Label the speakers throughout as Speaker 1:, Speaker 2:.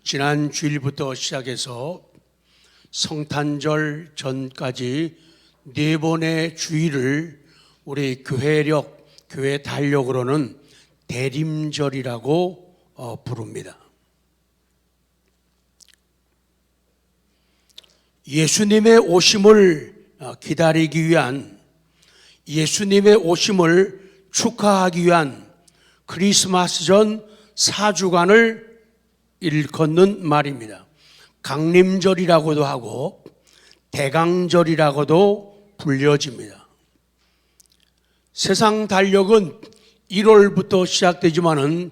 Speaker 1: 지난 주일부터 시작해서 성탄절 전까지 4번의 주일을 우리 교회 달력으로는 대림절이라고 부릅니다. 예수님의 오심을 기다리기 위한, 예수님의 오심을 축하하기 위한 크리스마스 전 4주간을 일컫는 말입니다. 강림절이라고도 하고 대강절이라고도 불려집니다. 세상 달력은 1월부터 시작되지만은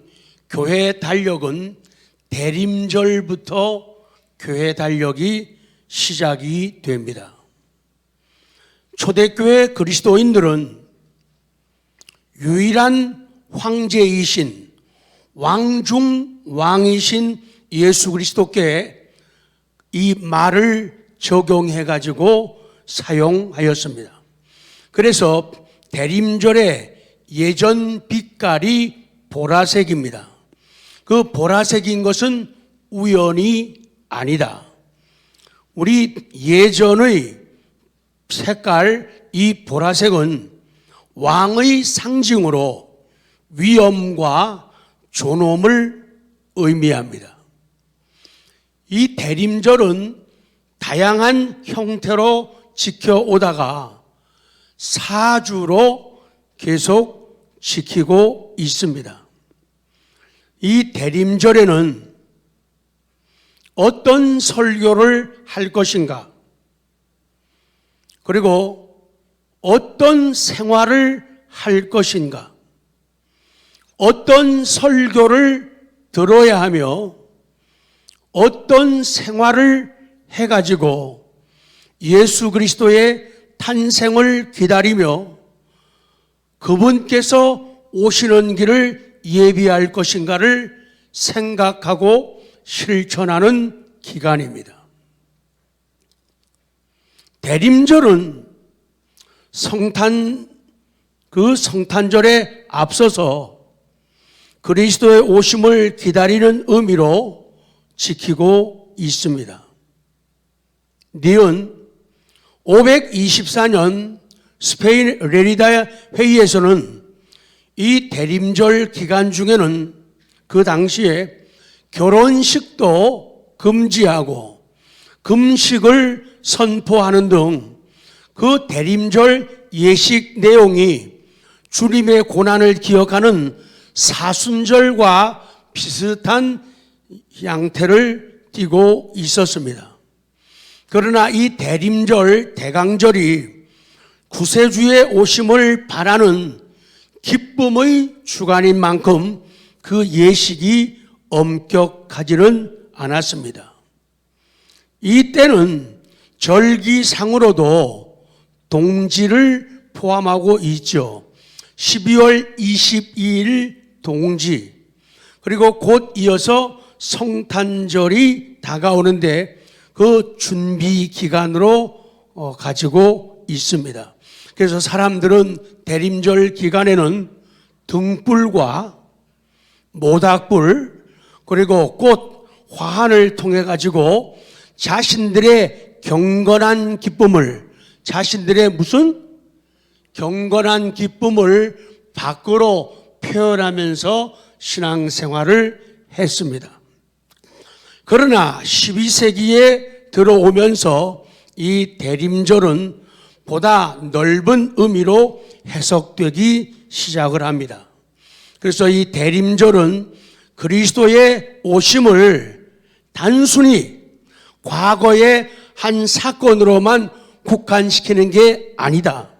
Speaker 1: 교회 달력은 대림절부터 교회 달력이 시작이 됩니다. 초대교회 그리스도인들은 유일한 황제이신 왕중 왕이신 예수 그리스도께 이 말을 적용해 가지고 사용하였습니다. 그래서 대림절의 예전 빛깔이 보라색입니다. 그 보라색인 것은 우연이 아니다. 우리 예전의 색깔, 이 보라색은 왕의 상징으로 위엄과 존엄을 의미합니다. 이 대림절은 다양한 형태로 지켜오다가 4주로 계속 지키고 있습니다. 이 대림절에는 어떤 설교를 할 것인가, 그리고 어떤 생활을 할 것인가, 어떤 설교를 들어야 하며 어떤 생활을 해가지고 예수 그리스도의 탄생을 기다리며 그분께서 오시는 길을 예비할 것인가를 생각하고 실천하는 기간입니다. 대림절은 성탄절에 앞서서 그리스도의 오심을 기다리는 의미로 지키고 있습니다. 니은 524년 스페인 레리다 회의에서는 이 대림절 기간 중에는 그 당시에 결혼식도 금지하고 금식을 선포하는 등 그 대림절 예식 내용이 주님의 고난을 기억하는 사순절과 비슷한 양태를 띠고 있었습니다. 그러나 이 대림절, 대강절이 구세주의 오심을 바라는 기쁨의 주간인 만큼 그 예식이 엄격하지는 않았습니다. 이때는 절기상으로도 동지를 포함하고 있죠. 12월 22일 동지, 그리고 곧 이어서 성탄절이 다가오는데 그 준비 기간으로 가지고 있습니다. 그래서 사람들은 대림절 기간에는 등불과 모닥불, 그리고 꽃, 화환을 통해 가지고 자신들의 경건한 기쁨을, 자신들의 경건한 기쁨을 밖으로 표현하면서 신앙생활을 했습니다. 그러나 12세기에 들어오면서 이 대림절은 보다 넓은 의미로 해석되기 시작을 합니다. 그래서 이 대림절은 그리스도의 오심을 단순히 과거의 한 사건으로만 국한시키는 게 아니다.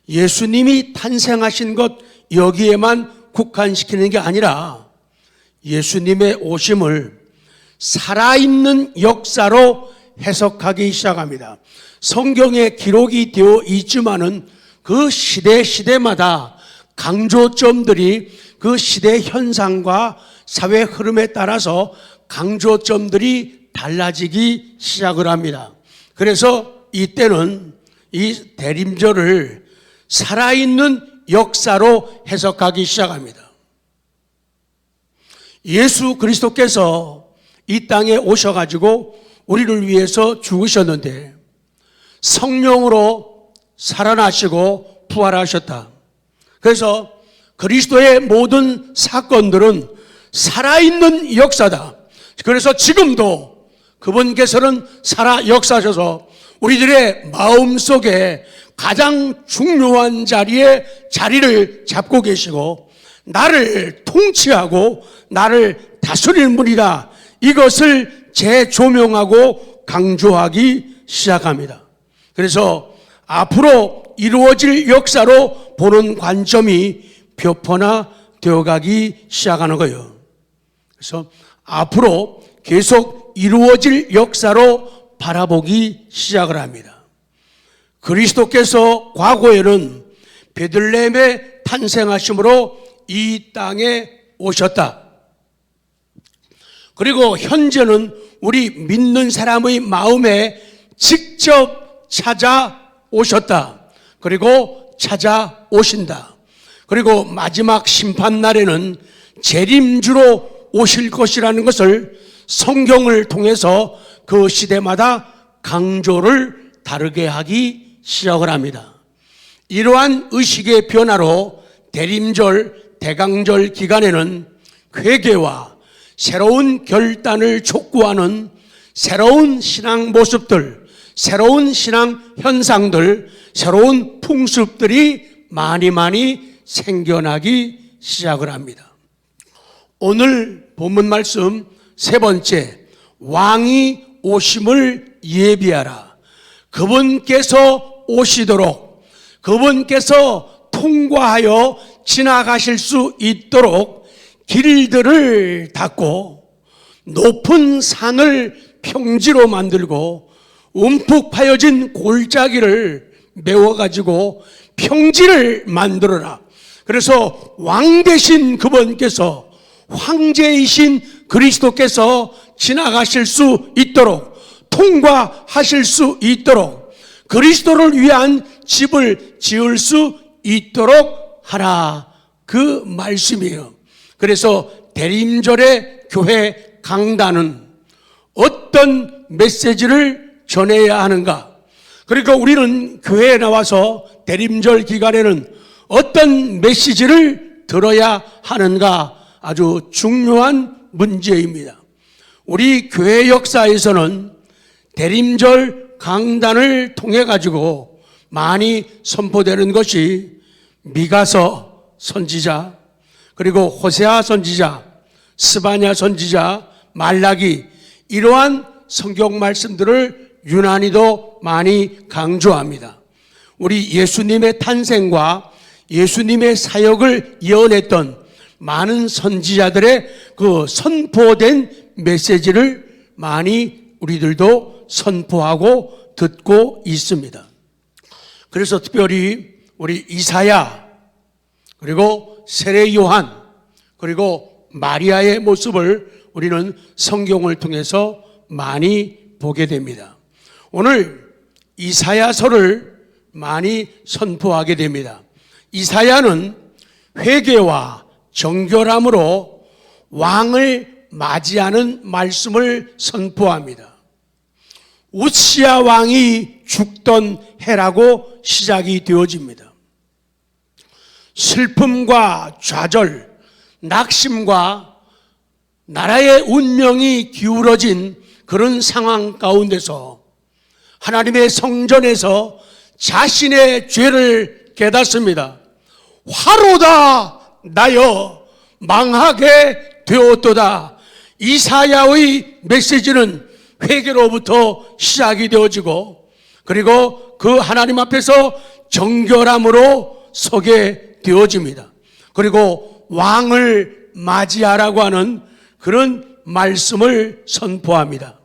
Speaker 1: 예수님이 탄생하신 것 여기에만 국한시키는 게 아니라 예수님의 오심을 살아있는 역사로 해석하기 시작합니다. 성경에 기록이 되어 있지만은 그 시대마다 강조점들이 그 시대 현상과 사회 흐름에 따라서 강조점들이 달라지기 시작을 합니다. 그래서 이때는 이 대림절을 살아있는 역사로 해석하기 시작합니다. 예수 그리스도께서 이 땅에 오셔가지고 우리를 위해서 죽으셨는데 성령으로 살아나시고 부활하셨다. 그래서 그리스도의 모든 사건들은 살아있는 역사다. 그래서 지금도 그분께서는 살아 역사하셔서 우리들의 마음속에 가장 중요한 자리에 자리를 잡고 계시고 나를 통치하고 나를 다스리는 분이다. 이것을 재조명하고 강조하기 시작합니다. 그래서 앞으로 이루어질 역사로 보는 관점이 표본화되어 가기 시작하는 거예요. 그래서 앞으로 계속 이루어질 역사로 바라보기 시작을 합니다. 그리스도께서 과거에는 베들레헴에 탄생하심으로 이 땅에 오셨다. 그리고 현재는 우리 믿는 사람의 마음에 직접 찾아오셨다. 그리고 찾아오신다. 그리고 마지막 심판날에는 재림주로 오실 것이라는 것을 성경을 통해서 그 시대마다 강조를 다르게 하기 시작을 합니다. 이러한 의식의 변화로 대림절, 대강절 기간에는 회개와 새로운 결단을 촉구하는 새로운 신앙 모습들, 새로운 신앙 현상들, 새로운 풍습들이 많이 생겨나기 시작을 합니다. 오늘 본문 말씀 세 번째, 왕이 오심을 예비하라. 그분께서 오시도록, 그분께서 통과하여 지나가실 수 있도록 길들을 닦고 높은 산을 평지로 만들고 움푹 파여진 골짜기를 메워가지고 평지를 만들어라. 그래서 왕 되신 그분께서, 황제이신 그리스도께서 지나가실 수 있도록, 통과하실 수 있도록, 그리스도를 위한 집을 지을 수 있도록 하라. 그 말씀이에요. 그래서 대림절의 교회 강단은 어떤 메시지를 전해야 하는가? 그러니까 우리는 교회에 나와서 대림절 기간에는 어떤 메시지를 들어야 하는가? 아주 중요한 문제입니다. 우리 교회 역사에서는 대림절 강단을 통해 가지고 많이 선포되는 것이 미가서 선지자, 그리고 호세아 선지자, 스바냐 선지자, 말라기, 이러한 성경 말씀들을 유난히도 많이 강조합니다. 우리 예수님의 탄생과 예수님의 사역을 예언했던 많은 선지자들의 그 선포된 메시지를 많이 우리들도 선포하고 듣고 있습니다. 그래서 특별히 우리 이사야, 그리고 세례 요한, 그리고 마리아의 모습을 우리는 성경을 통해서 많이 보게 됩니다. 오늘 이사야서를 많이 선포하게 됩니다. 이사야는 회개와 정결함으로 왕을 맞이하는 말씀을 선포합니다. 우시야 왕이 죽던 해라고 시작이 되어집니다. 슬픔과 좌절, 낙심과 나라의 운명이 기울어진 그런 상황 가운데서 하나님의 성전에서 자신의 죄를 깨닫습니다. 화로다 나여 망하게 되었도다. 이사야의 메시지는 회개로부터 시작이 되어지고, 그리고 그 하나님 앞에서 정결함으로 서게 되어집니다. 그리고 왕을 맞이하라고 하는 그런 말씀을 선포합니다.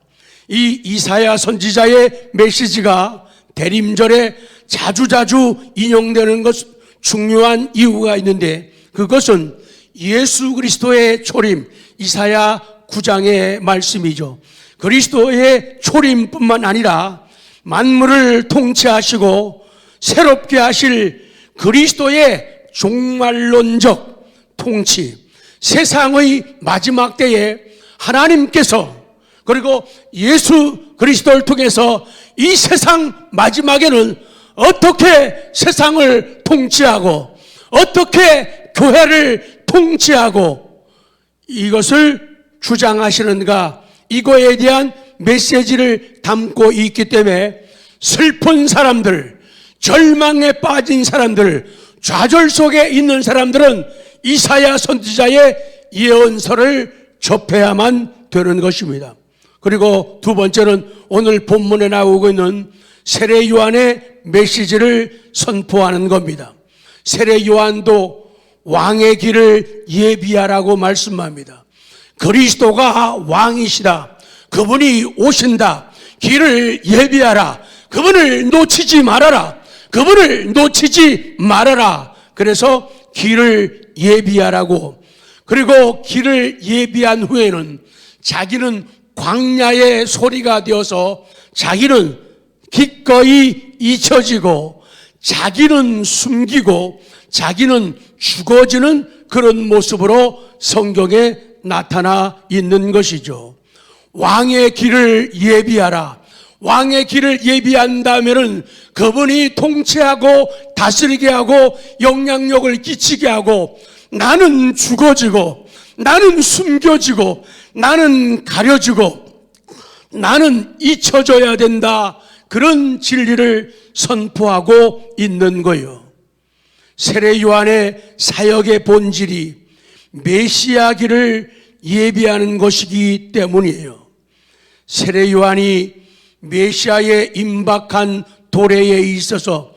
Speaker 1: 이 이사야 선지자의 메시지가 대림절에 자주자주 인용되는 것 중요한 이유가 있는데, 그것은 예수 그리스도의 초림, 이사야 9장의 말씀이죠. 그리스도의 초림뿐만 아니라 만물을 통치하시고 새롭게 하실 그리스도의 종말론적 통치, 세상의 마지막 때에 하나님께서 그리고 예수 그리스도를 통해서 이 세상 마지막에는 어떻게 세상을 통치하고 어떻게 교회를 통치하고 이것을 주장하시는가, 이거에 대한 메시지를 담고 있기 때문에 슬픈 사람들, 절망에 빠진 사람들, 좌절 속에 있는 사람들은 이사야 선지자의 예언서를 접해야만 되는 것입니다. 그리고 두 번째는 오늘 본문에 나오고 있는 세례 요한의 메시지를 선포하는 겁니다. 세례 요한도 왕의 길을 예비하라고 말씀합니다. 그리스도가 왕이시다. 그분이 오신다. 길을 예비하라. 그분을 놓치지 말아라. 그분을 놓치지 말아라. 그래서 길을 예비하라고. 그리고 길을 예비한 후에는 자기는 광야의 소리가 되어서 자기는 기꺼이 잊혀지고 자기는 숨기고 자기는 죽어지는 그런 모습으로 성경에 나타나 있는 것이죠. 왕의 길을 예비하라. 왕의 길을 예비한다면은 그분이 통치하고 다스리게 하고 영향력을 끼치게 하고 나는 죽어지고 나는 숨겨지고 나는 가려지고 나는 잊혀져야 된다. 그런 진리를 선포하고 있는 거예요. 세례 요한의 사역의 본질이 메시아 길을 예비하는 것이기 때문이에요. 세례 요한이 메시아의 임박한 도래에 있어서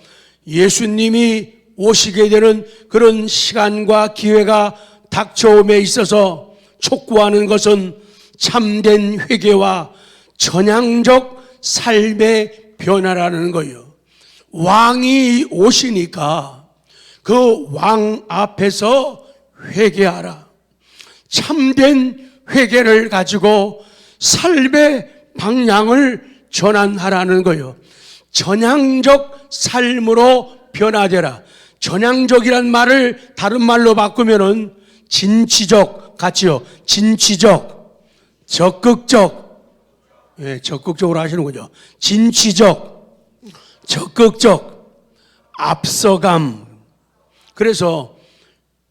Speaker 1: 예수님이 오시게 되는 그런 시간과 기회가 닥쳐옴에 있어서 촉구하는 것은 참된 회개와 전향적 삶의 변화라는 거예요. 왕이 오시니까 그 왕 앞에서 회개하라. 참된 회개를 가지고 삶의 방향을 전환하라는 거예요. 전향적 삶으로 변화되라. 전향적이란 말을 다른 말로 바꾸면은 진취적 같이요. 진취적, 적극적, 적극적으로 하시는군요. 진취적, 적극적, 앞서감. 그래서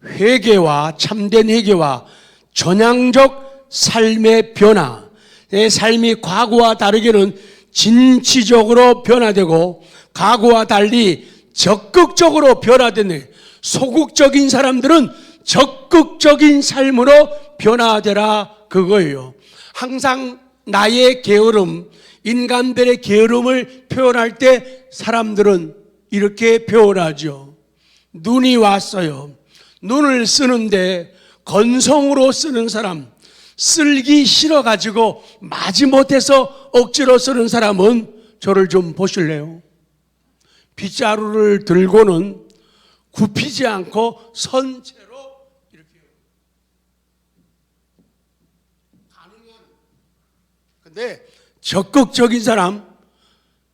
Speaker 1: 회개와 참된 회개와 전향적 삶의 변화, 내 삶이 과거와 다르게는 진취적으로 변화되고 과거와 달리 적극적으로 변화되는, 소극적인 사람들은 적극적인 삶으로 변화되라 그거예요. 항상 나의 게으름, 인간들의 게으름을 표현할 때 사람들은 이렇게 표현하죠. 눈이 왔어요. 눈을 쓰는데 건성으로 쓰는 사람, 쓸기 싫어가지고 마지못해서 억지로 쓰는 사람은 저를 좀 보실래요? 빗자루를 들고는 굽히지 않고 선채로 이렇게 가능한. 근데 적극적인 사람,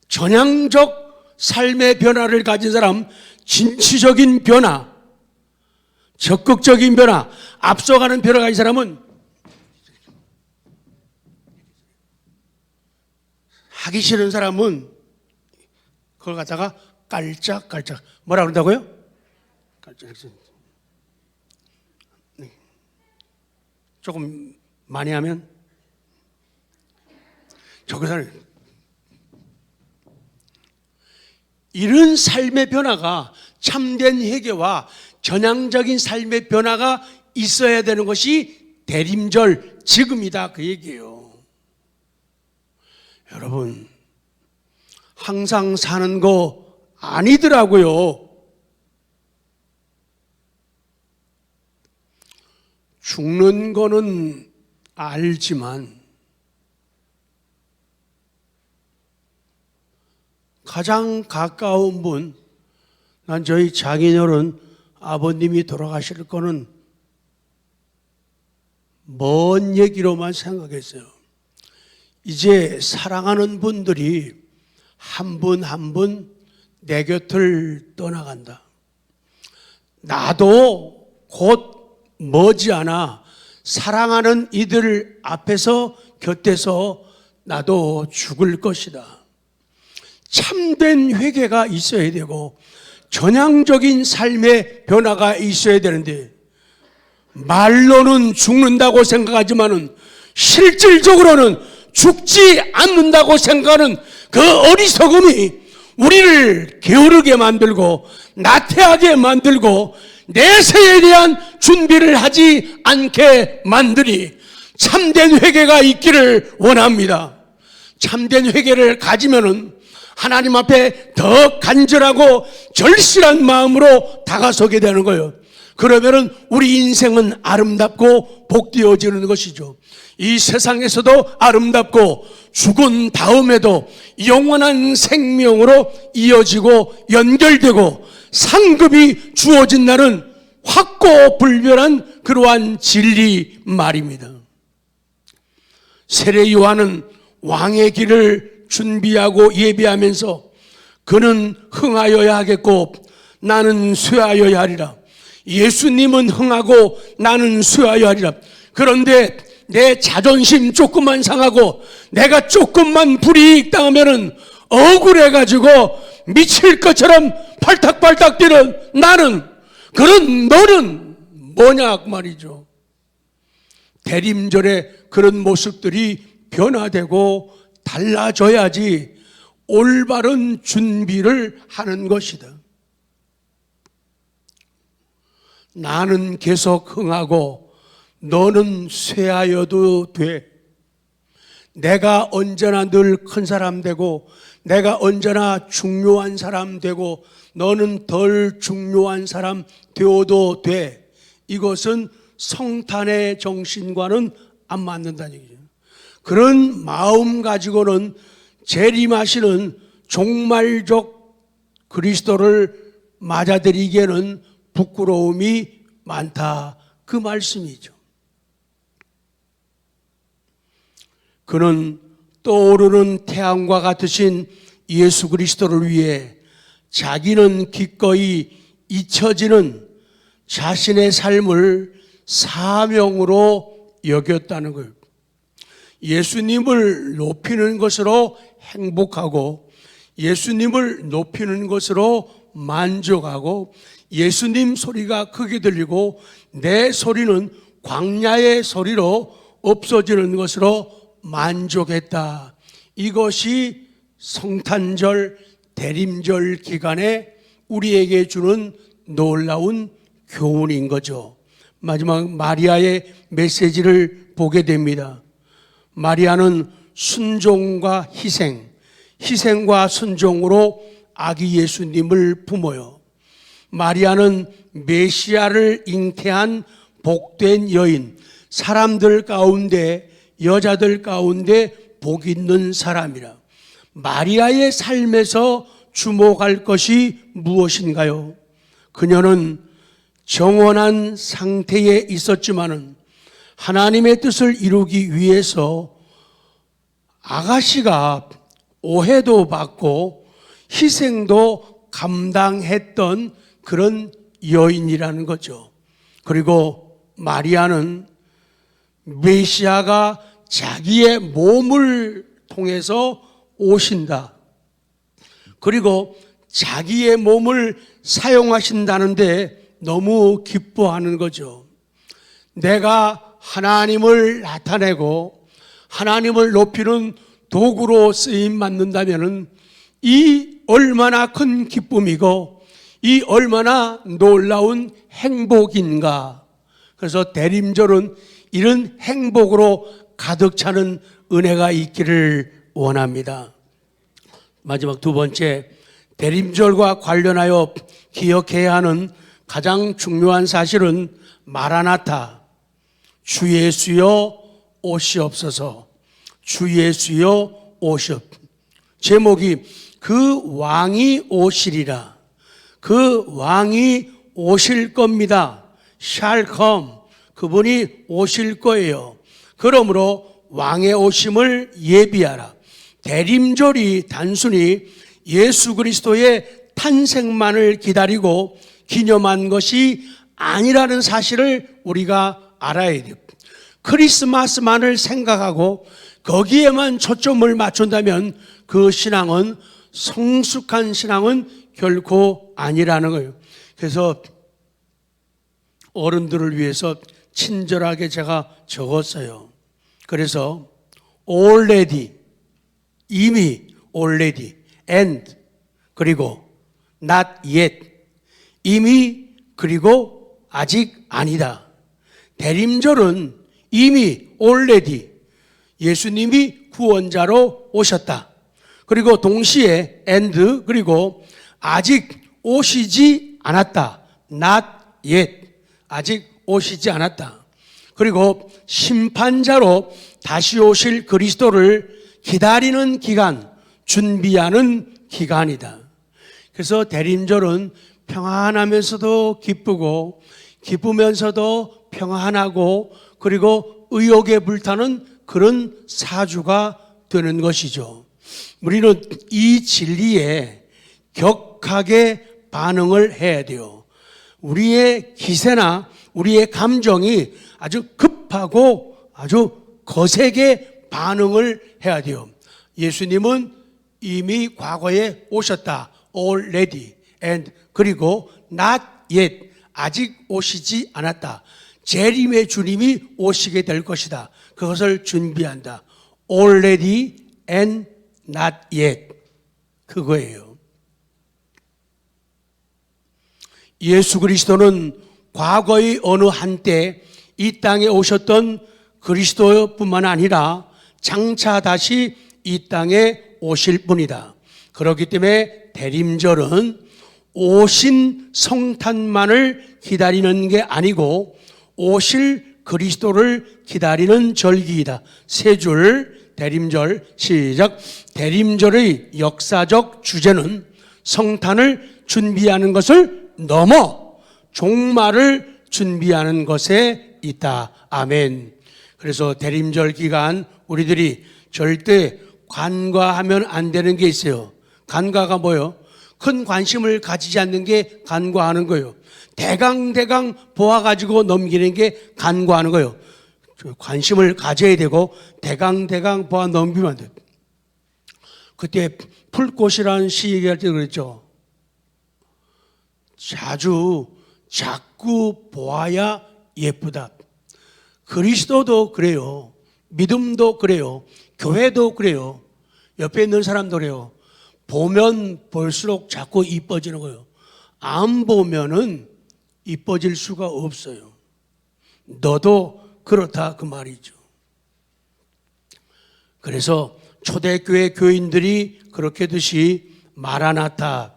Speaker 1: 전향적 삶의 변화를 가진 사람, 진취적인 변화, 적극적인 변화, 앞서가는 변화가 가진 사람은 하기 싫은 사람은 그걸 갖다가 깔짝깔짝 뭐라 그런다고요? 깔짝깔짝. 네. 조금 많이 하면 저기서는 이런 삶의 변화가 참된 회개와 전향적인 삶의 변화가 있어야 되는 것이 대림절 지금이다 그 얘기예요. 여러분 항상 사는 거 아니더라고요. 죽는 거는 알지만 가장 가까운 분, 난 저희 장인어른 아버님이 돌아가실 거는 먼 얘기로만 생각했어요. 이제 사랑하는 분들이 한 분 한 분 내 곁을 떠나간다. 나도 곧 머지않아 사랑하는 이들 앞에서 곁에서 나도 죽을 것이다. 참된 회개가 있어야 되고 전향적인 삶의 변화가 있어야 되는데, 말로는 죽는다고 생각하지만은 실질적으로는 죽지 않는다고 생각하는 그 어리석음이 우리를 게으르게 만들고 나태하게 만들고 내세에 대한 준비를 하지 않게 만드니 참된 회개가 있기를 원합니다. 참된 회개를 가지면은 하나님 앞에 더 간절하고 절실한 마음으로 다가서게 되는 거예요. 그러면은 우리 인생은 아름답고 복되어지는 것이죠. 이 세상에서도 아름답고 죽은 다음에도 영원한 생명으로 이어지고 연결되고 상급이 주어진 날은 확고불변한 그러한 진리 말입니다. 세례 요한은 왕의 길을 준비하고 예비하면서 그는 흥하여야 하겠고 나는 쇠하여야 하리라. 예수님은 흥하고 나는 쇠하여야 하리라. 그런데 내 자존심 조금만 상하고 내가 조금만 불이익 당하면은 억울해가지고 미칠 것처럼 팔딱팔딱 뛰는 나는, 그런 너는 뭐냐 그 말이죠. 대림절에 그런 모습들이 변화되고 달라져야지 올바른 준비를 하는 것이다. 나는 계속 흥하고 너는 쇠하여도 돼. 내가 언제나 늘 큰 사람 되고 내가 언제나 중요한 사람 되고 너는 덜 중요한 사람 되어도 돼. 이것은 성탄의 정신과는 안 맞는다는 얘기죠. 그런 마음 가지고는 재림하시는 종말적 그리스도를 맞아들이기에는 부끄러움이 많다, 그 말씀이죠. 그는 떠오르는 태양과 같으신 예수 그리스도를 위해 자기는 기꺼이 잊혀지는 자신의 삶을 사명으로 여겼다는 거예요. 예수님을 높이는 것으로 행복하고 예수님을 높이는 것으로 만족하고 예수님 소리가 크게 들리고 내 소리는 광야의 소리로 없어지는 것으로 만족했다. 이것이 성탄절, 대림절 기간에 우리에게 주는 놀라운 교훈인 거죠. 마지막 마리아의 메시지를 보게 됩니다. 마리아는 순종과 희생과 순종으로 아기 예수님을 품어요. 마리아는 메시아를 잉태한 복된 여인, 사람들 가운데, 여자들 가운데 복 있는 사람이라. 마리아의 삶에서 주목할 것이 무엇인가요? 그녀는 정원한 상태에 있었지만은 하나님의 뜻을 이루기 위해서 아가씨가 오해도 받고 희생도 감당했던 그런 여인이라는 거죠. 그리고 마리아는 메시아가 자기의 몸을 통해서 오신다. 그리고 자기의 몸을 사용하신다는데 너무 기뻐하는 거죠. 내가 하나님을 나타내고 하나님을 높이는 도구로 쓰임 받는다면은 이 얼마나 큰 기쁨이고 이 얼마나 놀라운 행복인가. 그래서 대림절은 이런 행복으로 가득 차는 은혜가 있기를 원합니다. 마지막 두 번째, 대림절과 관련하여 기억해야 하는 가장 중요한 사실은 마라나타, 주 예수여 오시옵소서. 주 예수여 오시옵소서. 제목이 그 왕이 오시리라. 그 왕이 오실 겁니다. shall come. 그분이 오실 거예요. 그러므로 왕의 오심을 예비하라. 대림절이 단순히 예수 그리스도의 탄생만을 기다리고 기념한 것이 아니라는 사실을 우리가 알아야 돼요. 크리스마스만을 생각하고 거기에만 초점을 맞춘다면 그 신앙은 성숙한 신앙은 결코 아니라는 거예요. 그래서 어른들을 위해서 친절하게 제가 적었어요. 그래서 already, 이미 already, and 그리고 not yet, 이미 그리고 아직 아니다. 대림절은 이미 already 예수님이 구원자로 오셨다. 그리고 동시에 and 그리고 아직 오시지 않았다. not yet, 아직 오시지 않았다. 그리고 심판자로 다시 오실 그리스도를 기다리는 기간, 준비하는 기간이다. 그래서 대림절은 평안하면서도 기쁘고 기쁘면서도 평안하고 그리고 의욕에 불타는 그런 사주가 되는 것이죠. 우리는 이 진리에 격하게 반응을 해야 돼요. 우리의 기세나 우리의 감정이 아주 급하고 아주 거세게 반응을 해야 돼요. 예수님은 이미 과거에 오셨다. already and 그리고 not yet, 아직 오시지 않았다. 재림의 주님이 오시게 될 것이다. 그것을 준비한다. already and not yet, 그거예요. 예수 그리스도는 과거의 어느 한때 이 땅에 오셨던 그리스도뿐만 아니라 장차 다시 이 땅에 오실 분이다. 그렇기 때문에 대림절은 오신 성탄만을 기다리는 게 아니고 오실 그리스도를 기다리는 절기이다. 세 줄 대림절 시작. 대림절의 역사적 주제는 성탄을 준비하는 것을 넘어 종말을 준비하는 것에 있다. 아멘. 그래서 대림절 기간 우리들이 절대 간과하면 안 되는 게 있어요. 간과가 뭐예요? 큰 관심을 가지지 않는 게 간과하는 거예요. 대강 보아가지고 넘기는 게 간과하는 거예요. 관심을 가져야 되고 대강 보아 넘기면 안 돼요. 그때 풀꽃이라는 시 얘기할 때 그랬죠. 자꾸 보아야 예쁘다. 그리스도도 그래요. 믿음도 그래요. 교회도 그래요. 옆에 있는 사람도 그래요. 보면 볼수록 자꾸 이뻐지는 거예요. 안 보면은 이뻐질 수가 없어요. 너도 그렇다 그 말이죠. 그래서 초대교회 교인들이 그렇게 듯이 마라나타,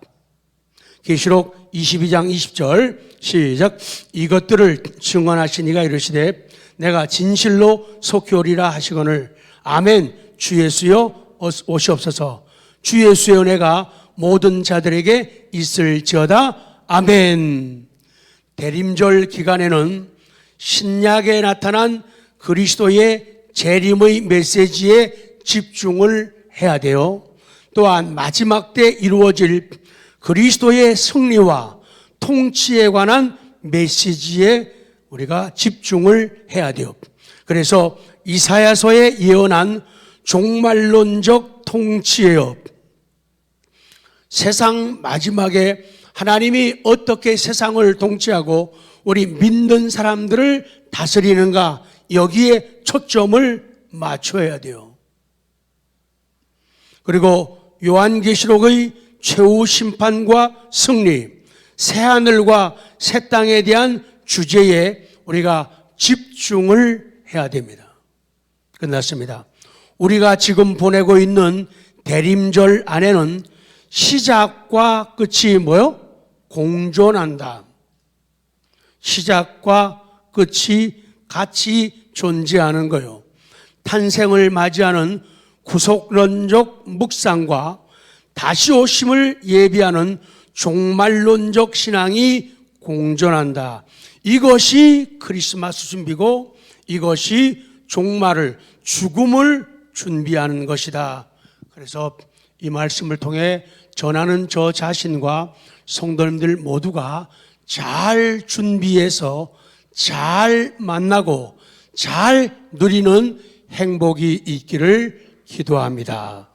Speaker 1: 계시록 22장 20절 시작. 이것들을 증언하신 이가 이르시되 내가 진실로 속히 오리라 하시거늘 아멘. 주 예수여 오시옵소서. 주 예수의 은혜가 모든 자들에게 있을지어다. 아멘. 대림절 기간에는 신약에 나타난 그리스도의 재림의 메시지에 집중을 해야 돼요. 또한 마지막 때 이루어질 그리스도의 승리와 통치에 관한 메시지에 우리가 집중을 해야 돼요. 그래서 이사야서에 예언한 종말론적 통치예요. 세상 마지막에 하나님이 어떻게 세상을 통치하고 우리 믿는 사람들을 다스리는가, 여기에 초점을 맞춰야 돼요. 그리고 요한계시록의 최후 심판과 승리, 새하늘과 새 땅에 대한 주제에 우리가 집중을 해야 됩니다. 끝났습니다. 우리가 지금 보내고 있는 대림절 안에는 시작과 끝이 뭐요? 공존한다. 시작과 끝이 같이 존재하는 거예요. 탄생을 맞이하는 구속론적 묵상과 다시 오심을 예비하는 종말론적 신앙이 공존한다. 이것이 크리스마스 준비고 이것이 종말을, 죽음을 준비하는 것이다. 그래서 이 말씀을 통해 전하는 저 자신과 성도님들 모두가 잘 준비해서 잘 만나고 잘 누리는 행복이 있기를 기도합니다.